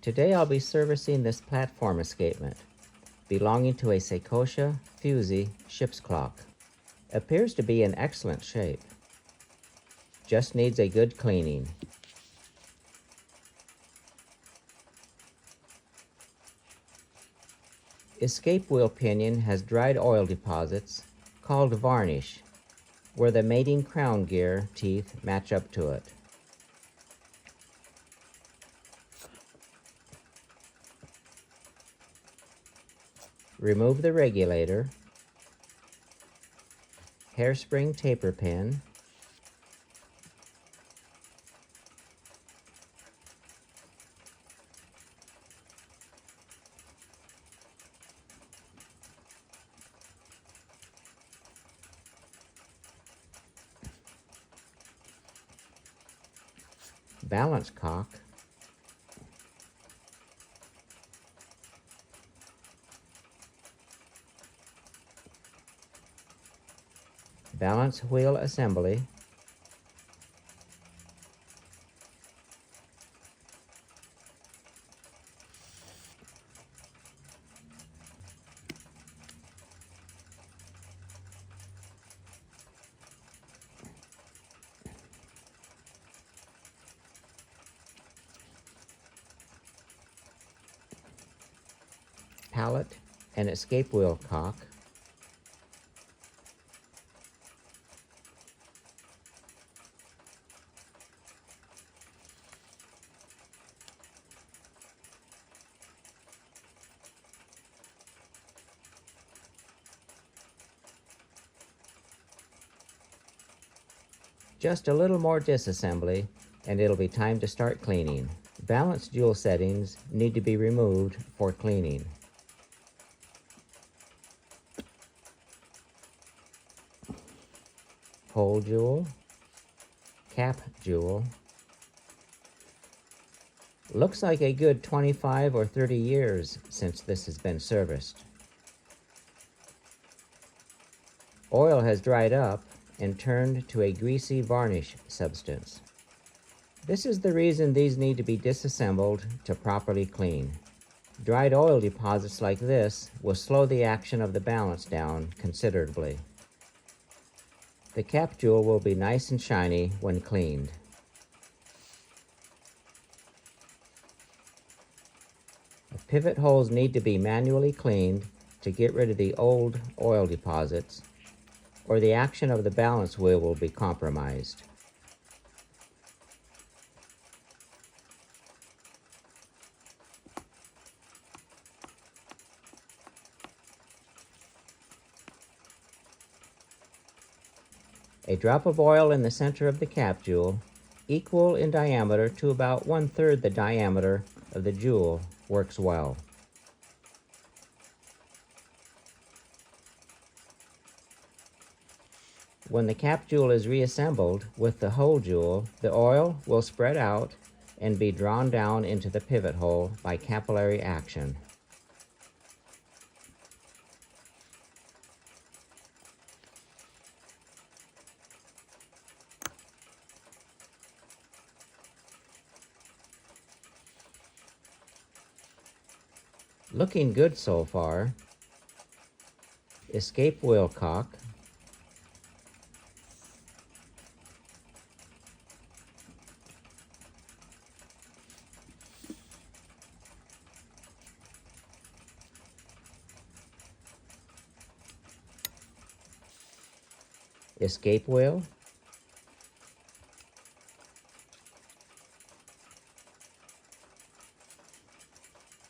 Today I'll be servicing this platform escapement, belonging to a Seikosha Fusee ship's clock. Appears to be in excellent shape. Just needs a good cleaning. Escape wheel pinion has dried oil deposits, called varnish, where the mating crown gear teeth match up to it. Remove the regulator, hairspring taper pin, balance cock, balance wheel assembly, pallet and escape wheel cock, just a little more disassembly and it'll be time to start cleaning. Balance jewel settings need to be removed for cleaning. Hole jewel, cap jewel. Looks like a good 25 or 30 years since this has been serviced. Oil has dried up and turned to a greasy varnish substance. This is the reason these need to be disassembled to properly clean. Dried oil deposits like this will slow the action of the balance down considerably. The cap jewel will be nice and shiny when cleaned. The pivot holes need to be manually cleaned to get rid of the old oil deposits, or the action of the balance wheel will be compromised. A drop of oil in the center of the cap jewel, equal in diameter to about 1/3 the diameter of the jewel, works well. When the cap jewel is reassembled with the hole jewel, the oil will spread out and be drawn down into the pivot hole by capillary action. Looking good so far. Escape wheel cock, escape wheel,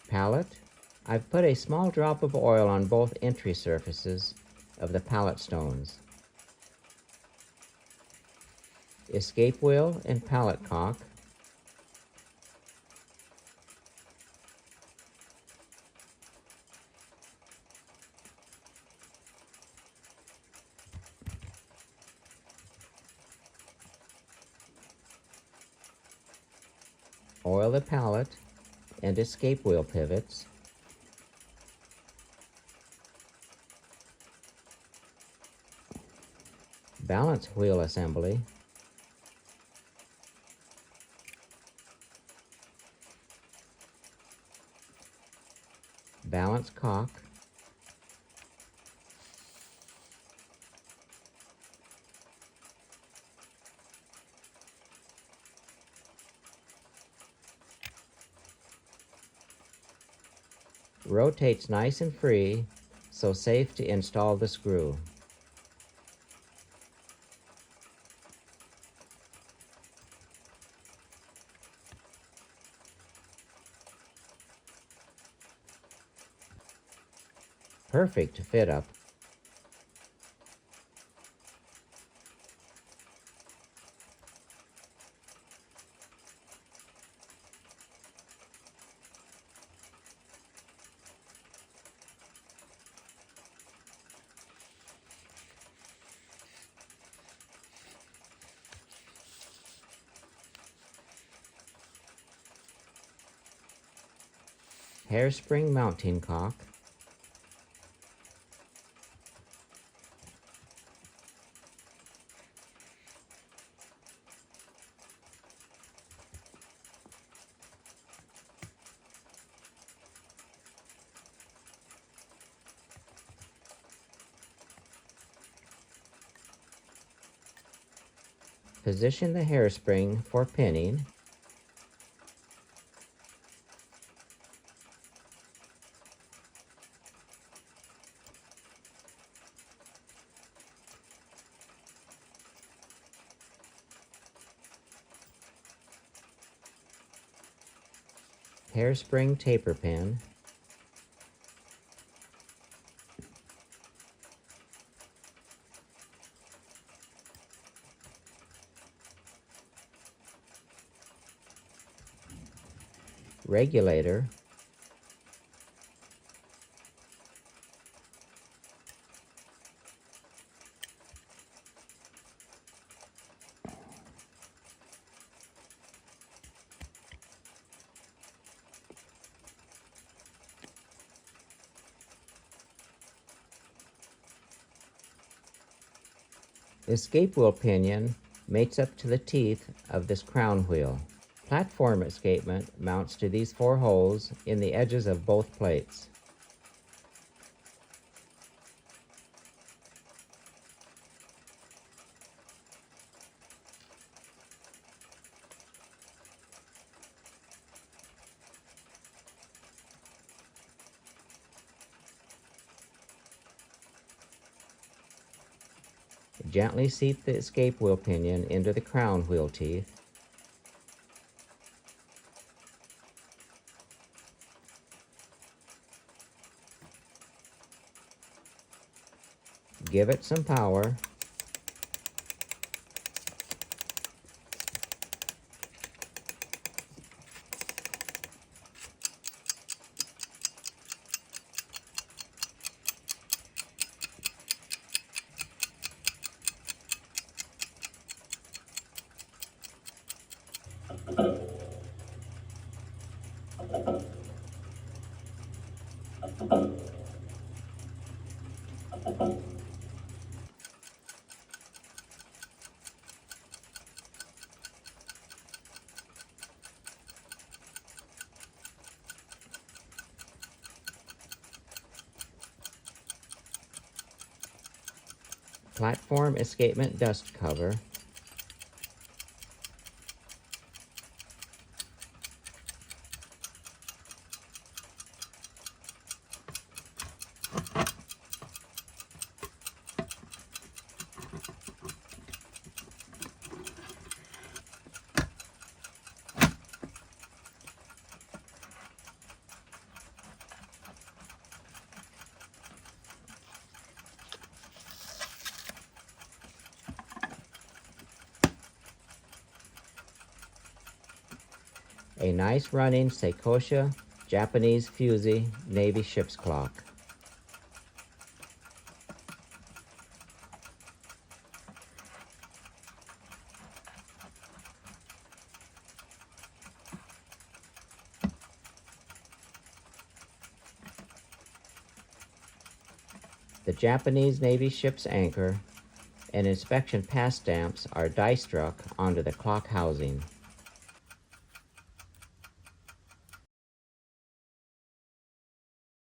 pallet. I've put a small drop of oil on both entry surfaces of the pallet stones. Escape wheel and pallet cock. Oil the pallet and escape wheel pivots. Balance wheel assembly. balance cock, rotates nice and free, so safe to install the screw. Perfect to fit up. Hairspring mounting cock, position the hairspring for pinning, hairspring taper pin, regulator, escape wheel pinion mates up to the teeth of this crown wheel. Platform escapement mounts to these 4 holes in the edges of both plates. Gently seat the escape wheel pinion into the crown wheel teeth. Give it some power. Platform escapement dust cover. A nice running Seikosha Japanese Fusee Navy ship's clock. The Japanese Navy ship's anchor and inspection pass stamps are die struck onto the clock housing.